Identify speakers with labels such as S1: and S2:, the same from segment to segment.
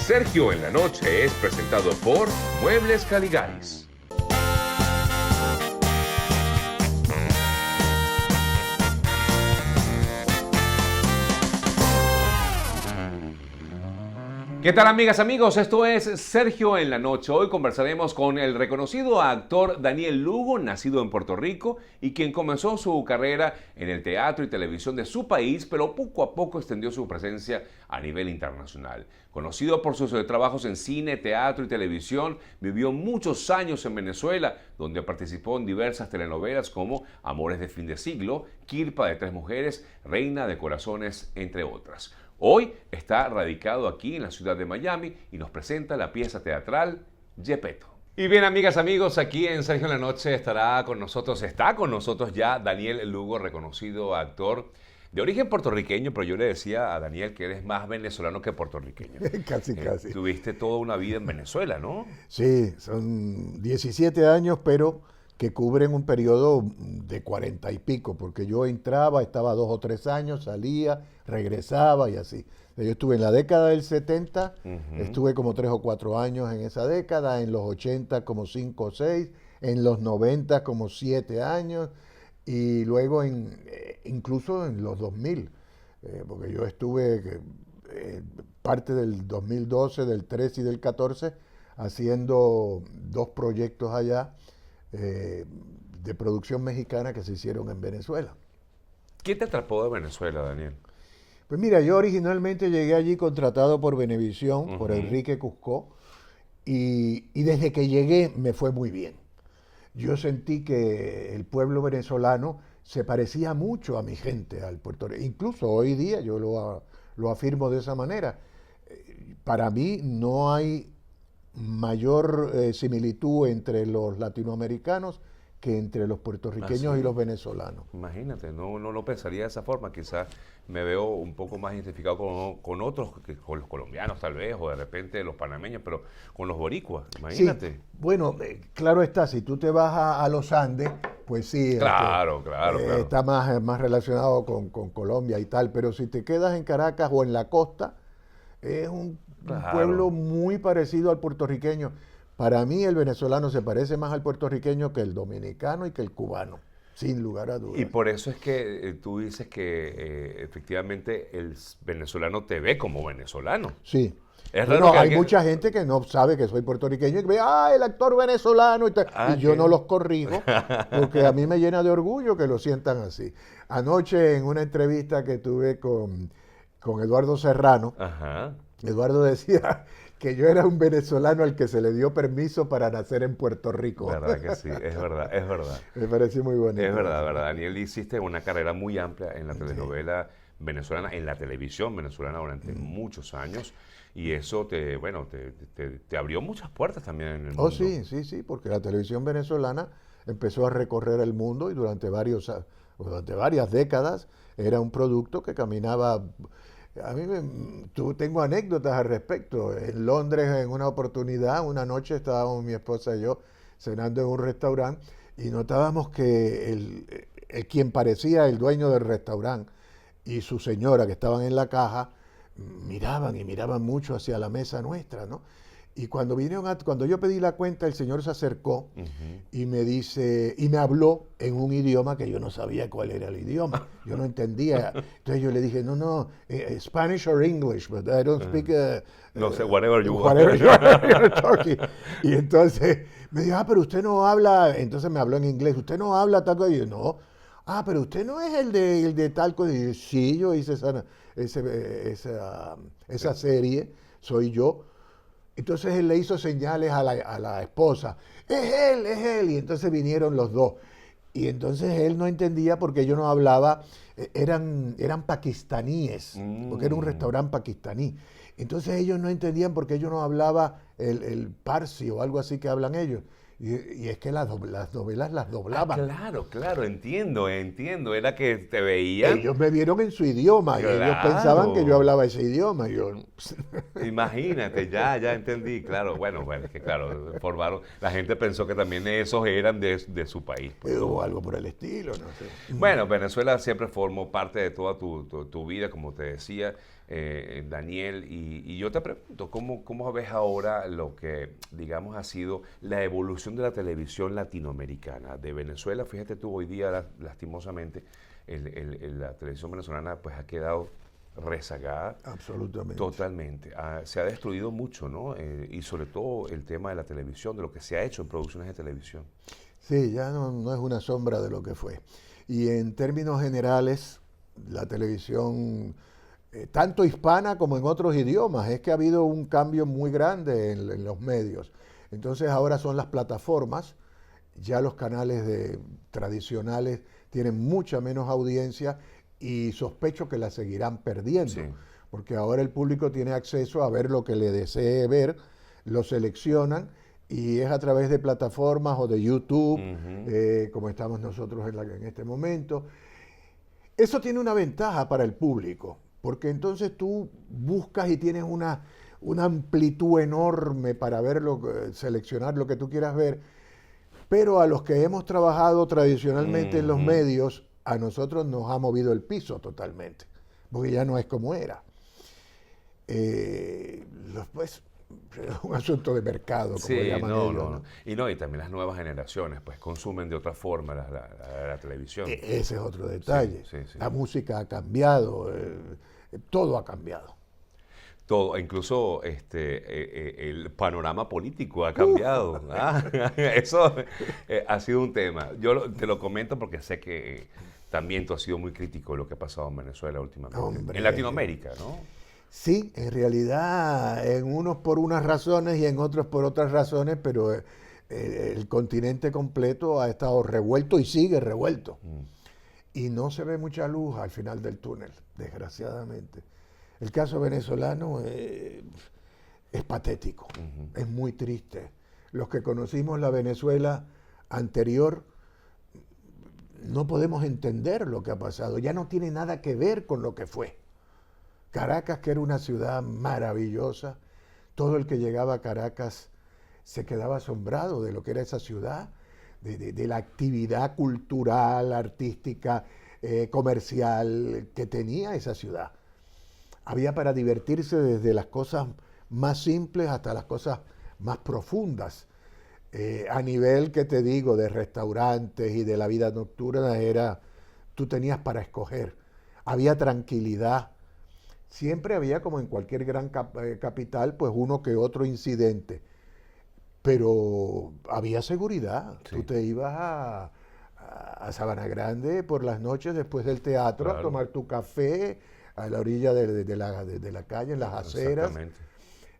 S1: Sergio en la Noche es presentado por Muebles Caligaris. ¿Qué tal, amigas, amigos? Esto es Sergio en la Noche. Hoy conversaremos con el reconocido actor Daniel Lugo, nacido en Puerto Rico y quien comenzó su carrera en el teatro y televisión de su país, pero poco a poco extendió su presencia a nivel internacional. Conocido por sus trabajos en cine, teatro y televisión, vivió muchos años en Venezuela, donde participó en diversas telenovelas como Amores de Fin de Siglo, Quilpa de Tres Mujeres, Reina de Corazones, entre otras. Hoy está radicado aquí en la ciudad de Miami y nos presenta la pieza teatral Gepetto. Y bien, amigas, amigos, aquí en Sergio en la Noche está con nosotros ya Daniel Lugo, reconocido actor de origen puertorriqueño, pero yo le decía a Daniel que eres más venezolano que puertorriqueño.
S2: Casi.
S1: Tuviste toda una vida en Venezuela, ¿no?
S2: Sí, son 17 años, pero que cubren un periodo de 40 y pico, porque yo entraba, estaba 2 o 3 años, salía, regresaba y así. Yo estuve en la década del 70, estuve como 3 o 4 años en esa década, en los 80 como 5 o 6, en los 90 como 7 años, y luego incluso en los 2000, porque yo estuve parte del 2012, del 13 y del 14, haciendo 2 proyectos allá, de producción mexicana que se hicieron en Venezuela.
S1: ¿Qué te atrapó de Venezuela, Daniel?
S2: Pues mira, yo originalmente llegué allí contratado por Venevisión, por Enrique Cuscó, y desde que llegué me fue muy bien. Yo sentí que el pueblo venezolano se parecía mucho a mi gente, al puertorriqueño. Incluso hoy día yo lo afirmo de esa manera. Para mí no hay mayor similitud entre los latinoamericanos que entre los puertorriqueños y los venezolanos.
S1: Imagínate, no lo pensaría de esa forma. Quizás me veo un poco más identificado con otros, con los colombianos tal vez, o de repente los panameños, pero con los boricuas, imagínate.
S2: Sí, bueno, claro está, si tú te vas a los Andes, pues sí,
S1: claro.
S2: Está más relacionado con Colombia y tal, pero si te quedas en Caracas o en la costa, es un pueblo muy parecido al puertorriqueño. Para mí el venezolano se parece más al puertorriqueño que el dominicano y que el cubano, sin lugar a dudas.
S1: Y por eso es que tú dices que efectivamente el venezolano te ve como venezolano.
S2: Sí.
S1: Es
S2: bueno, hay mucha gente que no sabe que soy puertorriqueño y que ve, el actor venezolano, y yo no los corrijo, porque a mí me llena de orgullo que lo sientan así. Anoche en una entrevista que tuve con Eduardo Serrano, Eduardo decía que yo era un venezolano al que se le dio permiso para nacer en Puerto Rico.
S1: Verdad que sí, es verdad.
S2: Me pareció muy bonito.
S1: Es verdad. Daniel, hiciste una carrera muy amplia en la telenovela venezolana, en la televisión venezolana durante muchos años, y eso te abrió muchas puertas también en el mundo.
S2: Sí, porque la televisión venezolana empezó a recorrer el mundo y durante varias décadas era un producto que caminaba. Tengo anécdotas al respecto. En Londres, en una oportunidad, una noche estábamos mi esposa y yo cenando en un restaurante y notábamos que quien parecía el dueño del restaurante y su señora que estaban en la caja miraban mucho hacia la mesa nuestra, ¿no? Y cuando yo pedí la cuenta, el señor se acercó y me habló en un idioma que yo no sabía cuál era el idioma. Yo no entendía. Entonces yo le dije, no, Spanish or English, but I don't speak...
S1: no sé, whatever you want.
S2: You're talking. Y entonces me dijo, pero usted no habla... Entonces me habló en inglés, ¿usted no habla tal cosa? Y yo, no. Pero usted no es el de tal cosa. Y yo, sí, yo hice esa serie, soy yo. Entonces él le hizo señales a la esposa, es él, y entonces vinieron los dos. Y entonces él no entendía porque yo no hablaba, eran pakistaníes, porque era un restaurante pakistaní. Entonces ellos no entendían por qué yo no hablaba el parsi o algo así que hablan ellos. Y es que las novelas las doblaban.
S1: Claro, entiendo. Era que te veían.
S2: Ellos me vieron en su idioma y ellos pensaban que yo hablaba ese idioma.
S1: Imagínate, ya entendí. Claro, bueno, es que claro, formaron. La gente pensó que también esos eran de su país. Pues,
S2: o algo por el estilo, no sé.
S1: Bueno, Venezuela siempre formó parte de toda tu vida, como te decía. Daniel, y yo te pregunto, ¿cómo ves ahora lo que, digamos, ha sido la evolución de la televisión latinoamericana? De Venezuela, fíjate tú, hoy día, lastimosamente, la televisión venezolana pues ha quedado rezagada.
S2: Absolutamente.
S1: Totalmente. Se ha destruido mucho, ¿no? Y sobre todo el tema de la televisión, de lo que se ha hecho en producciones de televisión.
S2: Sí, ya no es una sombra de lo que fue. Y en términos generales, la televisión, tanto hispana como en otros idiomas, es que ha habido un cambio muy grande en los medios. Entonces ahora son las plataformas, ya los canales tradicionales tienen mucha menos audiencia y sospecho que la seguirán perdiendo,
S1: Sí.
S2: porque ahora el público tiene acceso a ver lo que le desee ver, lo seleccionan y es a través de plataformas o de YouTube, como estamos nosotros en este momento. Eso tiene una ventaja para el público, porque entonces tú buscas y tienes una amplitud enorme para seleccionar lo que tú quieras ver, pero a los que hemos trabajado tradicionalmente en los medios, a nosotros nos ha movido el piso totalmente, porque ya no es como era. Pues, es un asunto de mercado, como
S1: Sí,
S2: llaman ellos, ¿no?
S1: Y también las nuevas generaciones, pues consumen de otra forma la televisión.
S2: Ese es otro detalle.
S1: Sí, sí, sí.
S2: La música ha cambiado, todo ha cambiado.
S1: Todo, incluso el panorama político ha cambiado. Eso ha sido un tema. Te lo comento porque sé que también tú has sido muy crítico de lo que ha pasado en Venezuela últimamente.
S2: Hombre.
S1: En Latinoamérica, ¿no?
S2: Sí, en realidad, en unos por unas razones y en otros por otras razones, pero el continente completo ha estado revuelto y sigue revuelto. Y no se ve mucha luz al final del túnel, desgraciadamente. El caso venezolano es patético, es muy triste. Los que conocimos la Venezuela anterior no podemos entender lo que ha pasado, ya no tiene nada que ver con lo que fue. Caracas, que era una ciudad maravillosa, todo el que llegaba a Caracas se quedaba asombrado de lo que era esa ciudad, de la actividad cultural, artística, comercial que tenía esa ciudad. Había para divertirse desde las cosas más simples hasta las cosas más profundas. A nivel, que te digo, de restaurantes y de la vida nocturna, tú tenías para escoger. Había tranquilidad. Siempre había, como en cualquier gran capital, pues uno que otro incidente. Pero había seguridad. Sí. Tú te ibas a Sabana Grande por las noches después del teatro, claro, a tomar tu café a la orilla de la calle, en las aceras.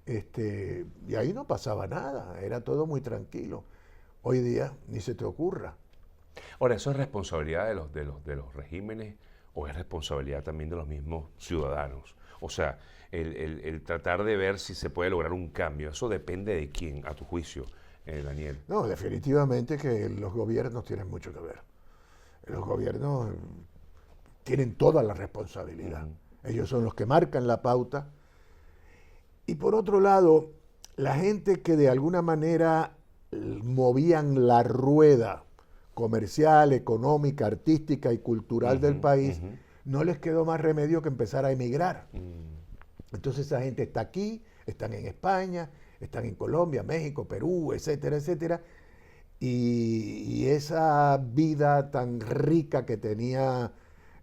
S2: Exactamente. Y ahí no pasaba nada, era todo muy tranquilo. Hoy día ni se te ocurra.
S1: Ahora, ¿eso es responsabilidad de los regímenes o es responsabilidad también de los mismos ciudadanos? O sea, el tratar de ver si se puede lograr un cambio, ¿eso depende de quién, a tu juicio, Daniel?
S2: No, definitivamente que los gobiernos tienen mucho que ver. Los gobiernos tienen toda la responsabilidad. Ellos son los que marcan la pauta. Y por otro lado, la gente que de alguna manera movían la rueda comercial, económica, artística y cultural del país, no les quedó más remedio que empezar a emigrar. Entonces esa gente está aquí, están en España, están en Colombia, México, Perú, etcétera, etcétera. Y esa vida tan rica que tenía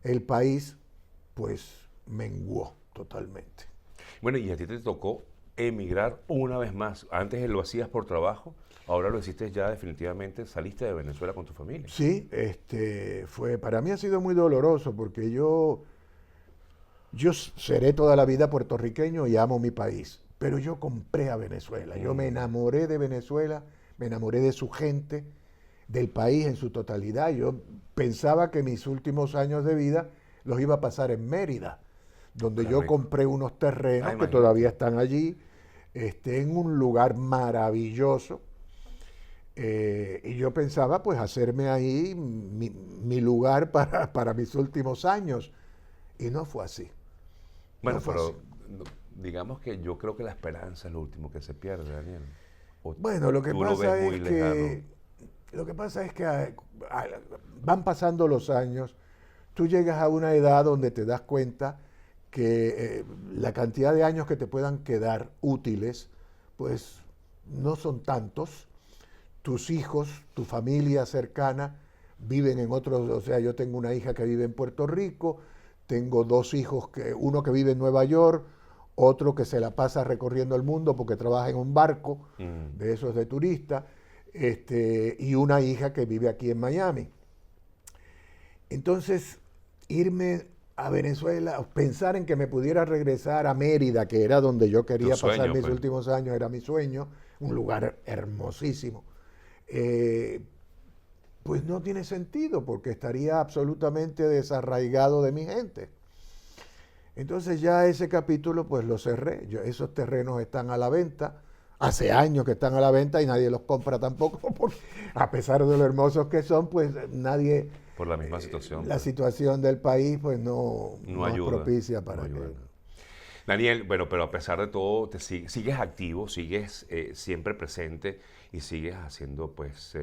S2: el país, pues menguó totalmente.
S1: Bueno, y a ti te tocó emigrar una vez más. Antes lo hacías por trabajo, ahora lo hiciste ya definitivamente, saliste de Venezuela con tu familia.
S2: Sí, para mí ha sido muy doloroso porque yo seré toda la vida puertorriqueño y amo mi país, pero yo compré a Venezuela, yo me enamoré de Venezuela, me enamoré de su gente, del país en su totalidad. Yo pensaba que mis últimos años de vida los iba a pasar en Mérida, donde yo compré unos terrenos que todavía están allí, en un lugar maravilloso, y yo pensaba pues hacerme ahí mi lugar para mis últimos años, y no fue así.
S1: Bueno, no pero así. Digamos que yo creo que la esperanza es lo último que se pierde, Daniel.
S2: Bueno, lo que pasa es que van pasando los años, tú llegas a una edad donde te das cuenta que la cantidad de años que te puedan quedar útiles, pues no son tantos. Tus hijos, tu familia cercana viven en otros, o sea, yo tengo una hija que vive en Puerto Rico, tengo dos hijos, uno que vive en Nueva York, otro que se la pasa recorriendo el mundo porque trabaja en un barco de esos de turista, y una hija que vive aquí en Miami. Entonces, irme a Venezuela, pensar en que me pudiera regresar a Mérida, que era donde yo quería pasar mis últimos años, era mi sueño, un lugar hermosísimo. Pues no tiene sentido porque estaría absolutamente desarraigado de mi gente. Entonces ya ese capítulo pues lo cerré. Esos terrenos están a la venta, hace años que están a la venta y nadie los compra tampoco, porque a pesar de lo hermosos que son, pues nadie...
S1: Por la misma situación.
S2: La situación del país pues no
S1: ayuda,
S2: es propicia para
S1: no
S2: que...
S1: Daniel, bueno, pero a pesar de todo, sigues activo, sigues siempre presente y sigues haciendo pues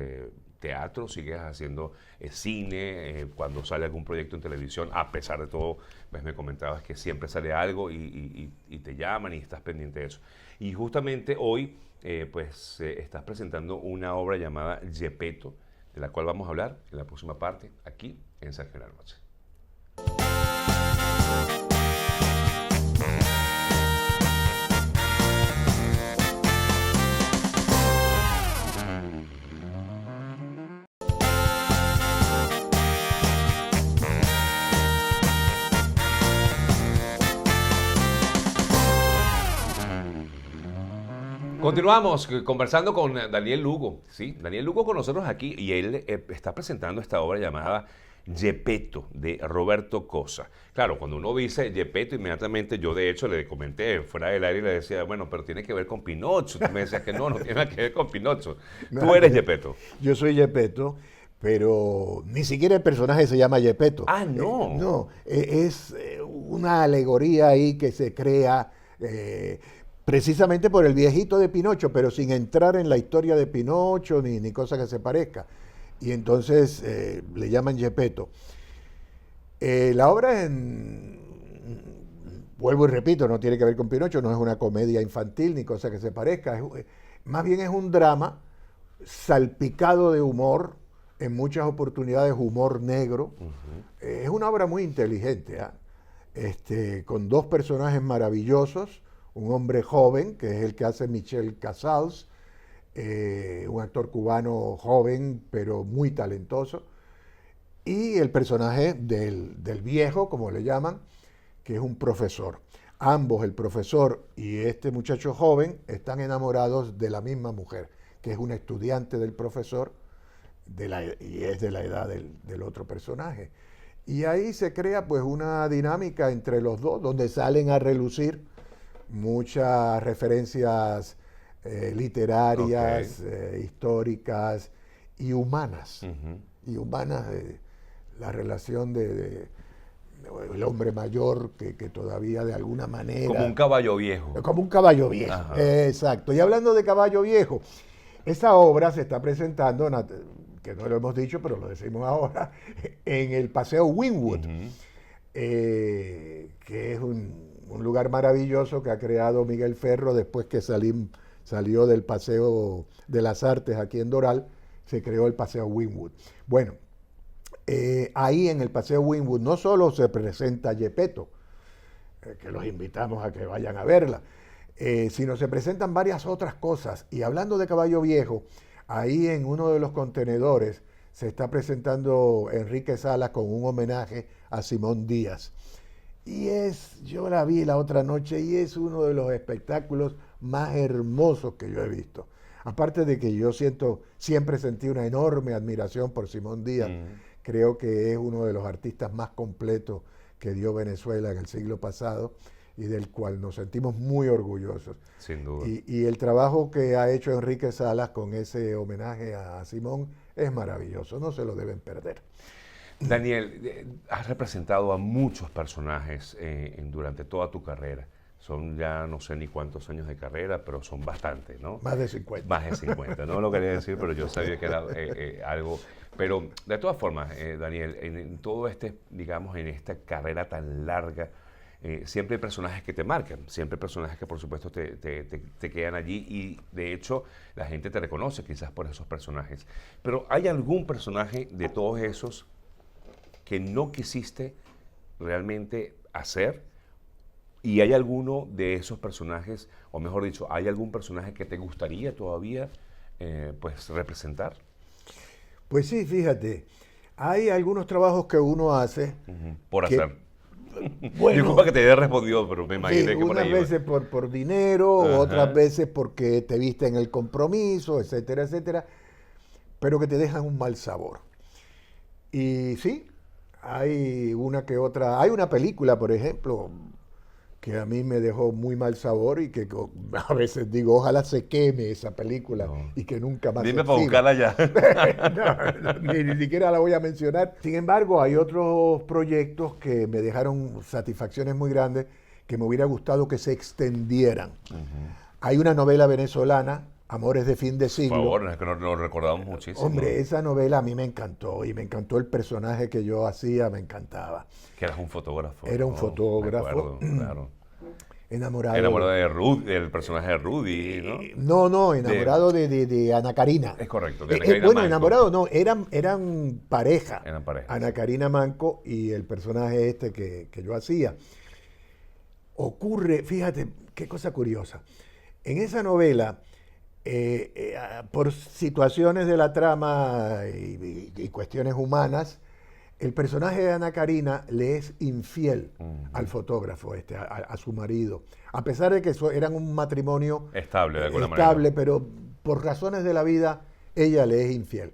S1: teatro, sigues haciendo cine, cuando sale algún proyecto en televisión, a pesar de todo, pues me comentabas que siempre sale algo y te llaman y estás pendiente de eso. Y justamente hoy estás presentando una obra llamada Yepeto, de la cual vamos a hablar en la próxima parte, aquí en Sergio en la Noche. Continuamos conversando con Daniel Lugo, ¿sí? Daniel Lugo con nosotros aquí y él está presentando esta obra llamada Yepeto, de Roberto Cosa. Claro, cuando uno dice Yepeto, inmediatamente yo de hecho le comenté fuera del aire y le decía, bueno, pero tiene que ver con Pinocho. Tú me decías que no tiene nada que ver con Pinocho. Tú eres Yepeto.
S2: Yo soy Yepeto, pero ni siquiera el personaje se llama Yepeto.
S1: Ah, no.
S2: No, es una alegoría ahí que se crea... precisamente por el viejito de Pinocho, pero sin entrar en la historia de Pinocho ni cosa que se parezca. Y entonces le llaman Yepeto. La obra, vuelvo y repito, no tiene que ver con Pinocho, no es una comedia infantil ni cosa que se parezca. Más bien es un drama salpicado de humor, en muchas oportunidades humor negro. Es una obra muy inteligente, con dos personajes maravillosos. Un hombre joven, que es el que hace Michel Casals, un actor cubano joven, pero muy talentoso, y el personaje del viejo, como le llaman, que es un profesor. Ambos, el profesor y este muchacho joven, están enamorados de la misma mujer, que es una estudiante del profesor, y es de la edad del otro personaje. Y ahí se crea pues una dinámica entre los dos, donde salen a relucir muchas referencias literarias, históricas y humanas. Y humanas, la relación el hombre mayor que todavía de alguna manera...
S1: Como un caballo viejo.
S2: Como un caballo viejo, exacto. Y hablando de caballo viejo, esa obra se está presentando, que no lo hemos dicho, pero lo decimos ahora, en el Paseo Wynwood, que es un lugar maravilloso que ha creado Miguel Ferro después que salió del Paseo de las Artes aquí en Doral, se creó el Paseo Wynwood. Bueno, ahí en el Paseo Wynwood no solo se presenta Yepeto, que los invitamos a que vayan a verla, sino se presentan varias otras cosas. Y hablando de caballo viejo, ahí en uno de los contenedores se está presentando Enrique Salas con un homenaje a Simón Díaz. Y yo la vi la otra noche y es uno de los espectáculos más hermosos que yo he visto. Aparte de que yo siempre sentí una enorme admiración por Simón Díaz. Creo que es uno de los artistas más completos que dio Venezuela en el siglo pasado y del cual nos sentimos muy orgullosos.
S1: Sin duda.
S2: Y el trabajo que ha hecho Enrique Salas con ese homenaje a Simón es maravilloso, no se lo deben perder.
S1: Daniel, has representado a muchos personajes durante toda tu carrera. Son ya no sé ni cuántos años de carrera, pero son bastantes, ¿no?
S2: Más de 50.
S1: Más de 50, no lo quería decir, pero yo sabía que era algo. Pero de todas formas, Daniel, en todo digamos, en esta carrera tan larga, siempre hay personajes que te marcan, siempre hay personajes que por supuesto te quedan allí y de hecho la gente te reconoce quizás por esos personajes. Pero ¿hay algún personaje de todos esos que no quisiste realmente hacer? ¿Y hay alguno de esos personajes, o mejor dicho, hay algún personaje que te gustaría todavía pues representar?
S2: Pues sí, fíjate, hay algunos trabajos que uno hace
S1: Por
S2: que,
S1: hacer.
S2: bueno,
S1: Disculpa que te haya respondido, pero me
S2: sí,
S1: imaginé que por
S2: unas
S1: ahí iba.
S2: veces por dinero, otras
S1: Ajá.
S2: veces porque te viste en el compromiso, etcétera, etcétera, pero que te dejan un mal sabor. Y sí, hay una que otra, hay una película, por ejemplo, que a mí me dejó muy mal sabor y que a veces digo, ojalá se queme esa película
S1: No.
S2: y que nunca más se
S1: Dime para
S2: exhiba.
S1: buscarla ya.
S2: Ni siquiera la voy a mencionar. Sin embargo, hay otros proyectos que me dejaron satisfacciones muy grandes que me hubiera gustado que se extendieran. Hay una novela venezolana, Amores de fin de
S1: Por
S2: siglo.
S1: favor, es que nos recordamos muchísimo.
S2: Hombre, esa novela a mí me encantó y me encantó el personaje que yo hacía, me encantaba.
S1: Que eras un fotógrafo.
S2: Era un
S1: ¿no?
S2: fotógrafo.
S1: Me acuerdo, claro.
S2: Enamorado.
S1: Enamorado de Ruth, del personaje de Rudy, ¿no?
S2: No, enamorado de Ana Karina.
S1: Es correcto, de Ana Karina
S2: Bueno,
S1: Manco.
S2: enamorado no, eran pareja.
S1: Eran pareja,
S2: Ana
S1: sí.
S2: Karina Manco y el personaje este que yo hacía. Ocurre, fíjate, qué cosa curiosa. En esa novela, por situaciones de la trama y cuestiones humanas, el personaje de Ana Karina le es infiel al fotógrafo, a su marido. A pesar de que eran un matrimonio
S1: Estable, de alguna
S2: estable,
S1: manera.
S2: pero por razones de la vida, ella le es infiel.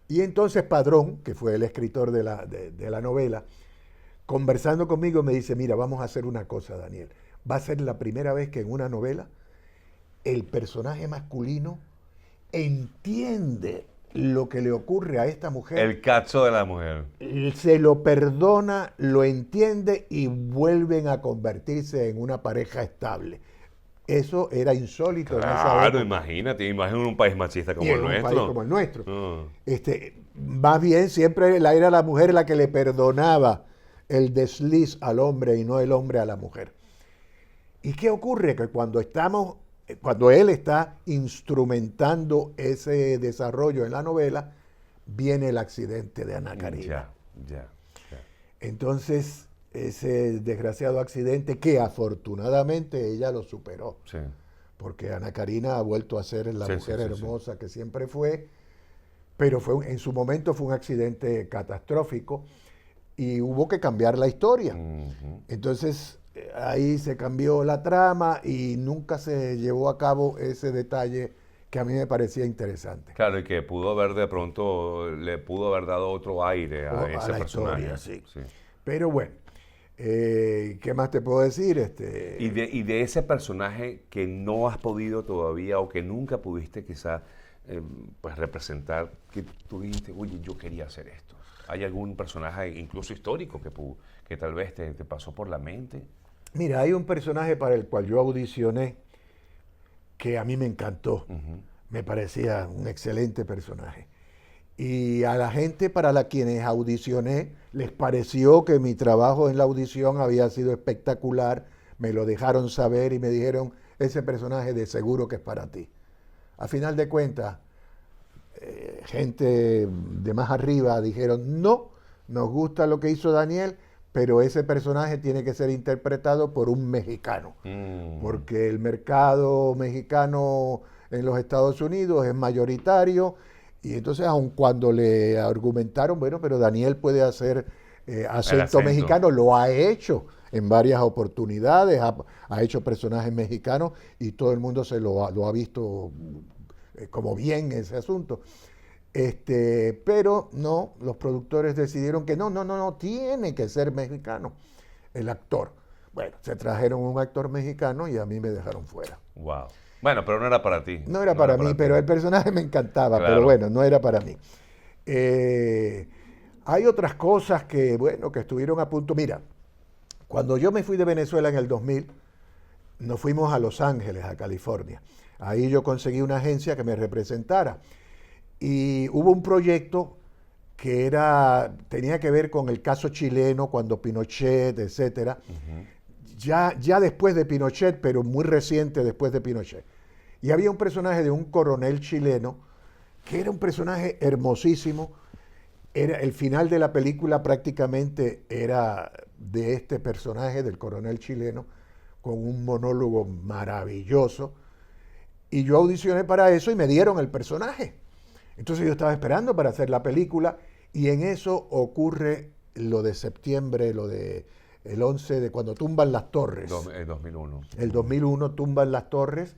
S2: Y entonces Padrón, que fue el escritor de la novela, conversando conmigo me dice, mira, vamos a hacer una cosa, Daniel. Va a ser la primera vez que en una novela el personaje masculino entiende lo que le ocurre a esta mujer,
S1: El cacho de la mujer.
S2: se lo perdona, lo entiende y vuelven a convertirse en una pareja estable. Eso era insólito en esa
S1: Claro,
S2: época.
S1: imagínate, imagina un país machista como
S2: Y
S1: el
S2: en un
S1: nuestro.
S2: país como el nuestro.
S1: No.
S2: Más bien siempre era la mujer la que le perdonaba el desliz al hombre y no el hombre a la mujer. ¿Y qué ocurre? Que cuando él está instrumentando ese desarrollo en la novela, viene el accidente de Ana Karina.
S1: Ya.
S2: Entonces, ese desgraciado accidente que afortunadamente ella lo superó,
S1: Sí.
S2: porque Ana Karina ha vuelto a ser la
S1: Sí,
S2: mujer
S1: sí, sí,
S2: hermosa que siempre fue, pero en su momento fue un accidente catastrófico y hubo que cambiar la historia.
S1: Ujú.
S2: Entonces, ahí se cambió la trama y nunca se llevó a cabo ese detalle que a mí me parecía interesante.
S1: Claro, y que pudo haber de pronto, le pudo haber dado otro aire a
S2: A
S1: ese
S2: la
S1: personaje.
S2: historia, sí.
S1: Sí.
S2: Pero bueno, ¿qué más te puedo decir?
S1: Y de ese personaje que no has podido todavía o que nunca pudiste quizá pues representar, que tú dijiste, oye, yo quería hacer esto. ¿Hay algún personaje incluso histórico que tal vez te pasó por la mente?
S2: Mira, hay un personaje para el cual yo audicioné que a mí me encantó. Me parecía un excelente personaje. Y a la gente para la quienes audicioné les pareció que mi trabajo en la audición había sido espectacular, me lo dejaron saber y me dijeron, ese personaje de seguro que es para ti. A final de cuentas, gente de más arriba dijeron, no, nos gusta lo que hizo Daniel, pero ese personaje tiene que ser interpretado por un mexicano, porque el mercado mexicano en los Estados Unidos es mayoritario. Y entonces, aun cuando le argumentaron, bueno, pero Daniel puede hacer acento mexicano, lo ha hecho en varias oportunidades, ha hecho personajes mexicanos y todo el mundo lo ha visto como bien ese asunto. Pero no, los productores decidieron que no, tiene que ser mexicano el actor. Bueno, se trajeron un actor mexicano y a mí me dejaron fuera.
S1: Wow. Bueno, pero no era para ti.
S2: No era para mí, pero el personaje me encantaba,
S1: Claro.
S2: pero bueno, no era para mí. Hay otras cosas que, bueno, que estuvieron a punto. Mira, cuando yo me fui de Venezuela en el 2000, nos fuimos a Los Ángeles, a California. Ahí yo conseguí una agencia que me representara. Y hubo un proyecto que tenía que ver con el caso chileno, cuando Pinochet, etcétera. ya después de Pinochet, pero muy reciente después de Pinochet. Y había un personaje de un coronel chileno, que era un personaje hermosísimo. Era, el final de la película prácticamente era de este personaje, del coronel chileno, con un monólogo maravilloso. Y yo audicioné para eso y me dieron el personaje. Entonces yo estaba esperando para hacer la película y en eso ocurre lo de septiembre, lo de el 11 de cuando tumban las torres.
S1: El 2001.
S2: El 2001 tumban las torres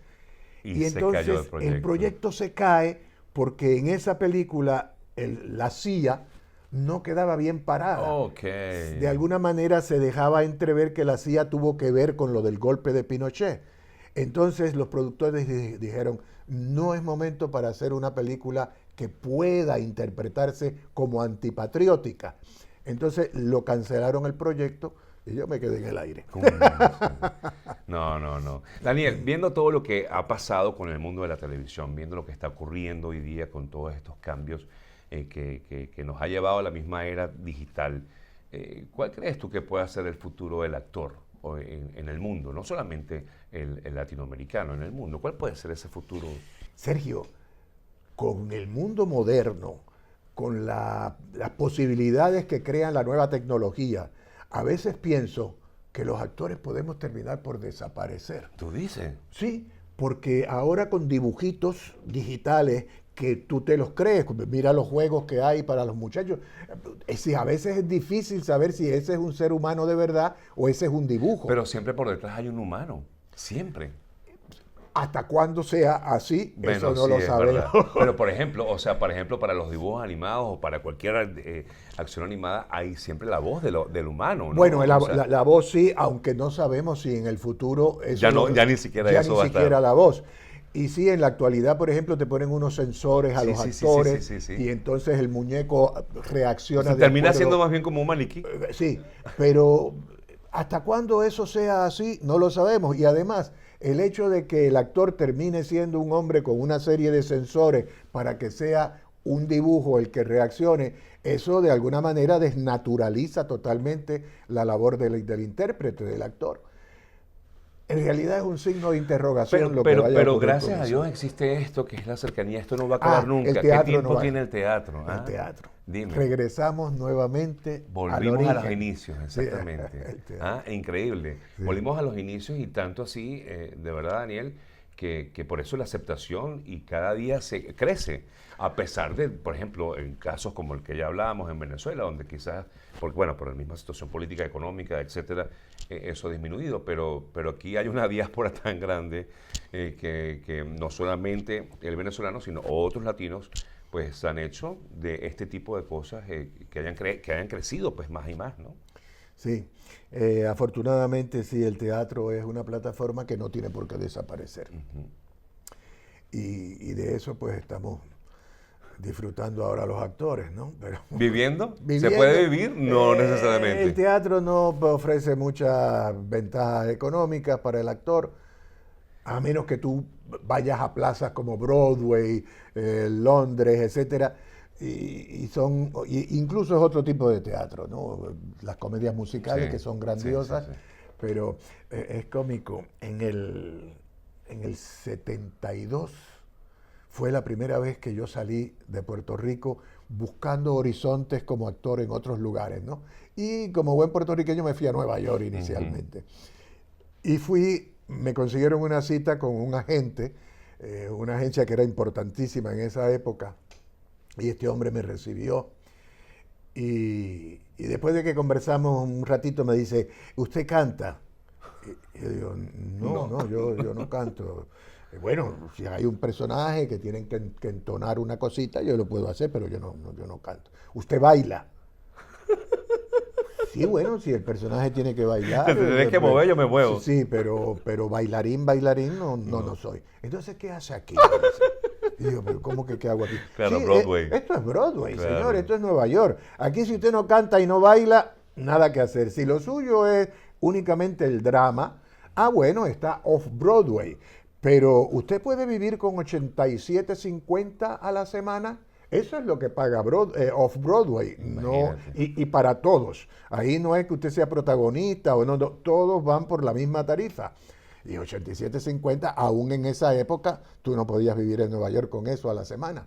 S2: y
S1: se
S2: entonces
S1: cayó
S2: el proyecto se cae porque en esa película la CIA no quedaba bien parada.
S1: Ok.
S2: De alguna manera se dejaba entrever que la CIA tuvo que ver con lo del golpe de Pinochet. Entonces los productores dijeron, no es momento para hacer una película que pueda interpretarse como antipatriótica. Entonces lo cancelaron el proyecto y yo me quedé en el aire.
S1: No. Daniel, viendo todo lo que ha pasado con el mundo de la televisión, viendo lo que está ocurriendo hoy día con todos estos cambios que nos ha llevado a la misma era digital, ¿cuál crees tú que pueda ser el futuro del actor en el mundo? No solamente el latinoamericano, en el mundo. ¿Cuál puede ser ese futuro?
S2: Sergio, con el mundo moderno, con las posibilidades que crea la nueva tecnología, a veces pienso que los actores podemos terminar por desaparecer.
S1: ¿Tú dices?
S2: Sí, porque ahora con dibujitos digitales que tú te los crees, mira los juegos que hay para los muchachos, a veces es difícil saber si ese es un ser humano de verdad o ese es un dibujo.
S1: Pero siempre por detrás hay un humano, siempre.
S2: Hasta cuándo sea así,
S1: Bueno,
S2: eso no
S1: sí,
S2: lo
S1: es
S2: sabemos.
S1: verdad. Pero por ejemplo, para los dibujos animados o para cualquier acción animada hay siempre la voz del humano, ¿no?
S2: Bueno,
S1: O sea,
S2: la voz sí, aunque no sabemos si en el futuro eso
S1: ya ni siquiera
S2: ya
S1: eso
S2: ni
S1: va a
S2: siquiera
S1: estar.
S2: la voz. Y sí, en la actualidad, por ejemplo, te ponen unos sensores a
S1: Sí,
S2: los
S1: sí, sí,
S2: actores
S1: sí.
S2: y entonces el muñeco reacciona de
S1: Termina
S2: acuerdo.
S1: siendo más bien como un maniquí.
S2: Sí, pero hasta cuándo eso sea así, no lo sabemos. Y además, el hecho de que el actor termine siendo un hombre con una serie de sensores para que sea un dibujo el que reaccione, eso de alguna manera desnaturaliza totalmente la labor del intérprete, del actor. En realidad es un signo de interrogación lo que vaya a
S1: Pero
S2: ocurrir
S1: gracias
S2: con
S1: a
S2: eso.
S1: Dios existe esto, que es la cercanía. Esto no va a acabar nunca.
S2: el
S1: ¿Qué
S2: teatro
S1: tiempo
S2: no va-
S1: tiene el teatro?
S2: El teatro.
S1: Dime.
S2: Regresamos nuevamente
S1: Volvimos
S2: al
S1: a los
S2: origen.
S1: inicios,
S2: Sí,
S1: exactamente.
S2: el teatro.
S1: Increíble.
S2: Sí.
S1: Volvimos a los inicios y tanto así, de verdad, Daniel, que por eso la aceptación y cada día se crece. A pesar de, por ejemplo, en casos como el que ya hablábamos en Venezuela, donde quizás, por la misma situación política, económica, etcétera, eso ha disminuido, pero aquí hay una diáspora tan grande que no solamente el venezolano, sino otros latinos, pues han hecho de este tipo de cosas que hayan crecido pues más y más, ¿no?
S2: Sí, afortunadamente sí, el teatro es una plataforma que no tiene por qué desaparecer. Y de eso pues estamos disfrutando ahora los actores, ¿no? Pero,
S1: ¿Viviendo? ¿Se
S2: viviendo,
S1: puede vivir? No necesariamente.
S2: El teatro no ofrece muchas ventajas económicas para el actor, a menos que tú vayas a plazas como Broadway, Londres, etcétera, incluso es otro tipo de teatro, ¿no? Las comedias musicales
S1: Sí,
S2: que son grandiosas,
S1: sí.
S2: pero es cómico. En el 72 fue la primera vez que yo salí de Puerto Rico buscando horizontes como actor en otros lugares, ¿no? Y como buen puertorriqueño me fui a Nueva York inicialmente. Y me consiguieron una cita con un agente, una agencia que era importantísima en esa época, y este hombre me recibió. Y después de que conversamos un ratito me dice, ¿usted canta? Y yo digo, no, yo no canto. Bueno, si hay un personaje que tienen que entonar una cosita, yo lo puedo hacer, pero yo no canto. ¿Usted baila? Sí, bueno, si el personaje tiene que bailar.
S1: Te tenés que mover, yo me muevo.
S2: Sí, pero bailarín no soy. Entonces, ¿qué hace aquí? Y digo, pero ¿cómo que qué hago aquí?
S1: Claro,
S2: Sí,
S1: Broadway.
S2: esto es Broadway,
S1: Claro.
S2: señor, esto es Nueva York. Aquí si usted no canta y no baila, nada que hacer. Si lo suyo es únicamente el drama, bueno, está off-Broadway. Pero usted puede vivir con 87.50 a la semana Eso es lo que paga Off-Broadway, no,
S1: Imagínate.
S2: y para todos. Ahí no es que usted sea protagonista o no, todos van por la misma tarifa. Y 87.50, aún en esa época, tú no podías vivir en Nueva York con eso a la semana.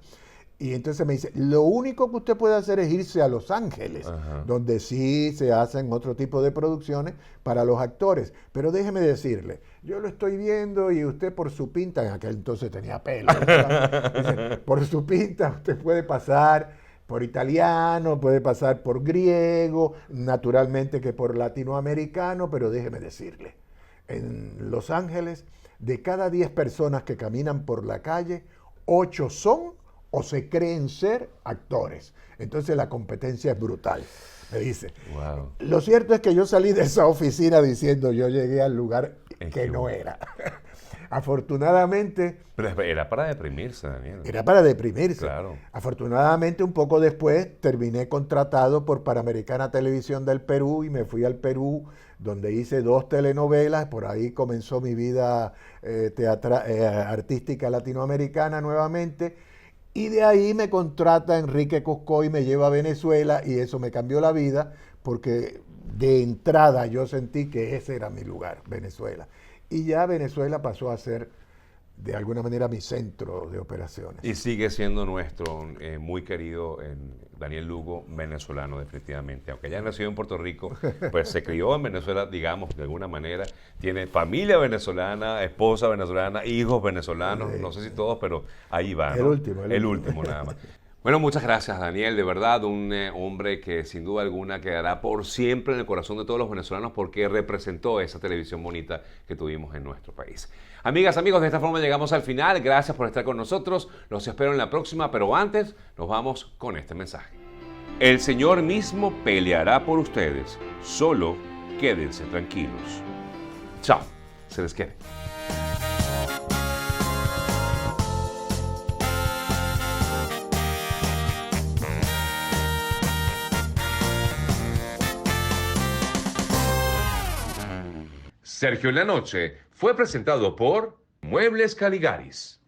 S2: Y entonces me dice, lo único que usted puede hacer es irse a Los Ángeles,
S1: Ajá.
S2: donde sí se hacen otro tipo de producciones para los actores. Pero déjeme decirle, yo lo estoy viendo y usted por su pinta, en aquel entonces tenía pelo, ¿verdad? Dice, por su pinta usted puede pasar por italiano, puede pasar por griego, naturalmente que por latinoamericano, pero déjeme decirle, en Los Ángeles, de cada 10 personas que caminan por la calle, 8 son o se creen ser actores. Entonces la competencia es brutal, me dice.
S1: Wow.
S2: Lo cierto es que yo salí de esa oficina diciendo yo llegué al lugar que no era. Afortunadamente,
S1: Pero era para deprimirse, Daniel.
S2: era para deprimirse.
S1: Claro.
S2: Afortunadamente, un poco después terminé contratado por Panamericana Televisión del Perú y me fui al Perú, donde hice 2 telenovelas. Por ahí comenzó mi vida artística latinoamericana nuevamente. Y de ahí me contrata Enrique Cusco y me lleva a Venezuela y eso me cambió la vida porque de entrada yo sentí que ese era mi lugar, Venezuela. Y ya Venezuela pasó a ser de alguna manera mi centro de operaciones.
S1: Y sigue siendo nuestro muy querido Daniel Lugo, venezolano definitivamente. Aunque haya nacido en Puerto Rico, pues se crió en Venezuela, digamos, de alguna manera. Tiene familia venezolana, esposa venezolana, hijos venezolanos, no sé si todos, pero ahí va,
S2: El
S1: ¿no?
S2: último, el
S1: El
S2: último.
S1: último nada más. Bueno, muchas gracias, Daniel. De verdad, un hombre que sin duda alguna quedará por siempre en el corazón de todos los venezolanos porque representó esa televisión bonita que tuvimos en nuestro país. Amigas, amigos, de esta forma llegamos al final. Gracias por estar con nosotros. Los espero en la próxima, pero antes nos vamos con este mensaje. El Señor mismo peleará por ustedes. Solo quédense tranquilos. Chao. Se les quiere. Sergio en la Noche fue presentado por Muebles Caligaris.